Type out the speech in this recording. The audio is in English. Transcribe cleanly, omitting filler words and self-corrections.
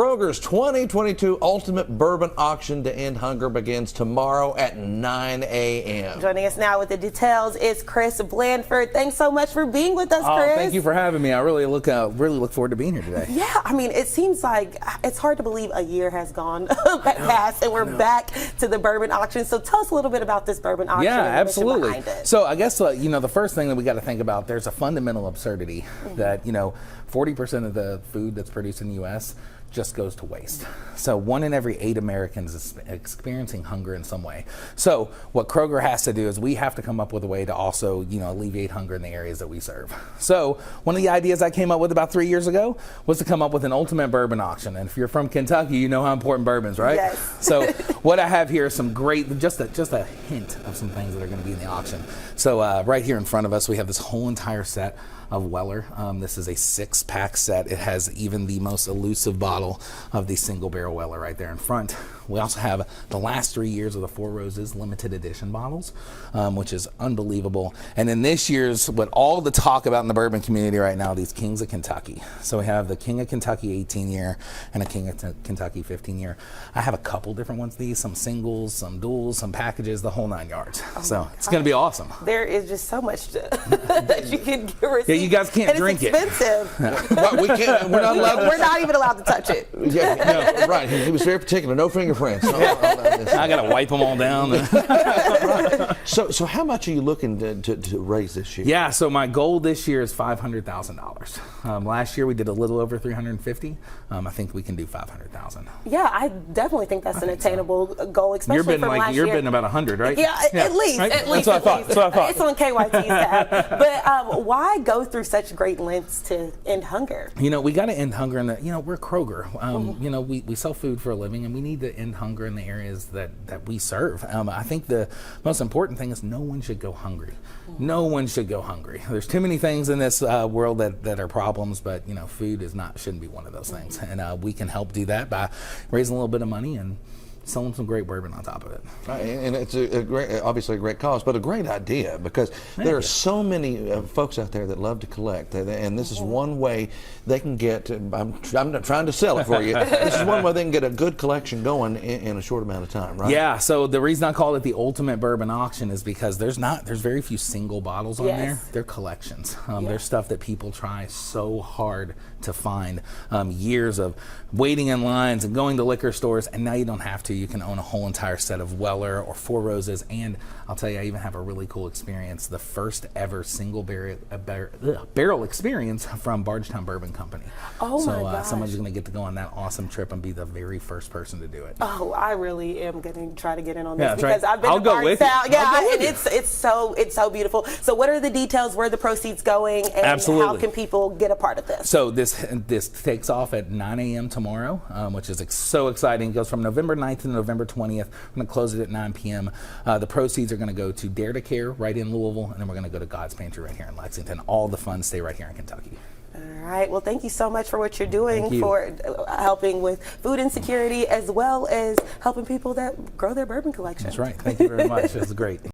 Kroger's 2022 Ultimate Bourbon Auction to End Hunger begins tomorrow at 9 a.m. Joining us now with the details is Chris Blandford. Thanks so much for being with us, Chris. Thank you for having me. I really look forward to being here today. Yeah, I mean, it seems like it's hard to believe a year has gone past and we're back to the bourbon auction. So tell us a little bit about this bourbon auction. Yeah, and the mission absolutely. behind it. So I guess the first thing that we got to think about, there's a fundamental absurdity that 40% of the food that's produced in the U.S. just goes to waste. So 1 in every 8 Americans is experiencing hunger in some way. So what Kroger has to do is we have to come up with a way to also, alleviate hunger in the areas that we serve. So one of the ideas I came up with about 3 years ago was to come up with an ultimate bourbon auction. And if you're from Kentucky, you know how important bourbon is, right? Yes. So what I have here is some great, just a hint of some things that are going to be in the auction. So right here in front of us, we have this whole entire set of Weller. This is a 6-pack set. It has even the most elusive bottle of the single barrel Weller right there in front. We also have the last 3 years of the Four Roses limited edition bottles, which is unbelievable. And then this year's, what all the talk about in the bourbon community right now, these Kings of Kentucky. So we have the King of Kentucky 18 year and a King of Kentucky 15 year. I have a couple different ones of these, some singles, some duals, some packages, the whole 9 yards. So it's going to be awesome. There is just so much that you can receive. You guys can't drink it. It's expensive. Well, we can't. We're not allowed. We're not even allowed to touch it. Yeah, no, right. He was very particular. No fingerprints. I got to wipe them all down. Right. So how much are you looking to raise this year? Yeah. So my goal this year is $500,000. Last year we did a little over 350. I think we can do 500,000. Yeah, I definitely think that's an attainable goal, especially from last year. You're bidding about 100, right? Yeah, at least. Right? At least. That's what I thought. It's on KYT's tab. But why go through such great lengths to end hunger? We got to end hunger in the, we're Kroger. We sell food for a living, and we need to end hunger in the areas that we serve. I think the most important thing is no one should go hungry. No one should go hungry. There's too many things in this world that are problems, but food shouldn't be one of those things. And we can help do that by raising a little bit of money and selling some great bourbon on top of it. Right, and it's obviously a great cause, but a great idea, because there are so many folks out there that love to collect, and this is one way they can get. I'm not trying to sell it for you. This is one way they can get a good collection going in a short amount of time, right? Yeah. So the reason I call it the ultimate bourbon auction is because there's very few single bottles on there. They're collections. There's stuff that people try so hard to find. Years of waiting in lines and going to liquor stores, and now you don't have to. You can own a whole entire set of Weller or Four Roses, and I'll tell you, I even have a really cool experience, the first ever single barrel experience from Bardstown Bourbon Company. Oh my gosh. So somebody's going to get to go on that awesome trip and be the very first person to do it. Oh, I really am going to try to get in on this, because I've been I'll to go with you. Yeah, and it's so beautiful. So what are the details? Where are the proceeds going? And Absolutely. How can people get a part of this? So this takes off at 9 a.m. tomorrow, which is so exciting. It goes from November 9th to November 20th. We're going to close it at 9 p.m. The proceeds are going to go to Dare to Care right in Louisville, and then we're going to go to God's Pantry right here in Lexington. All the funds stay right here in Kentucky. All right. Well, thank you so much for what you're doing for helping with food insecurity, as well as helping people that grow their bourbon collection. That's right. Thank you very much. It was great.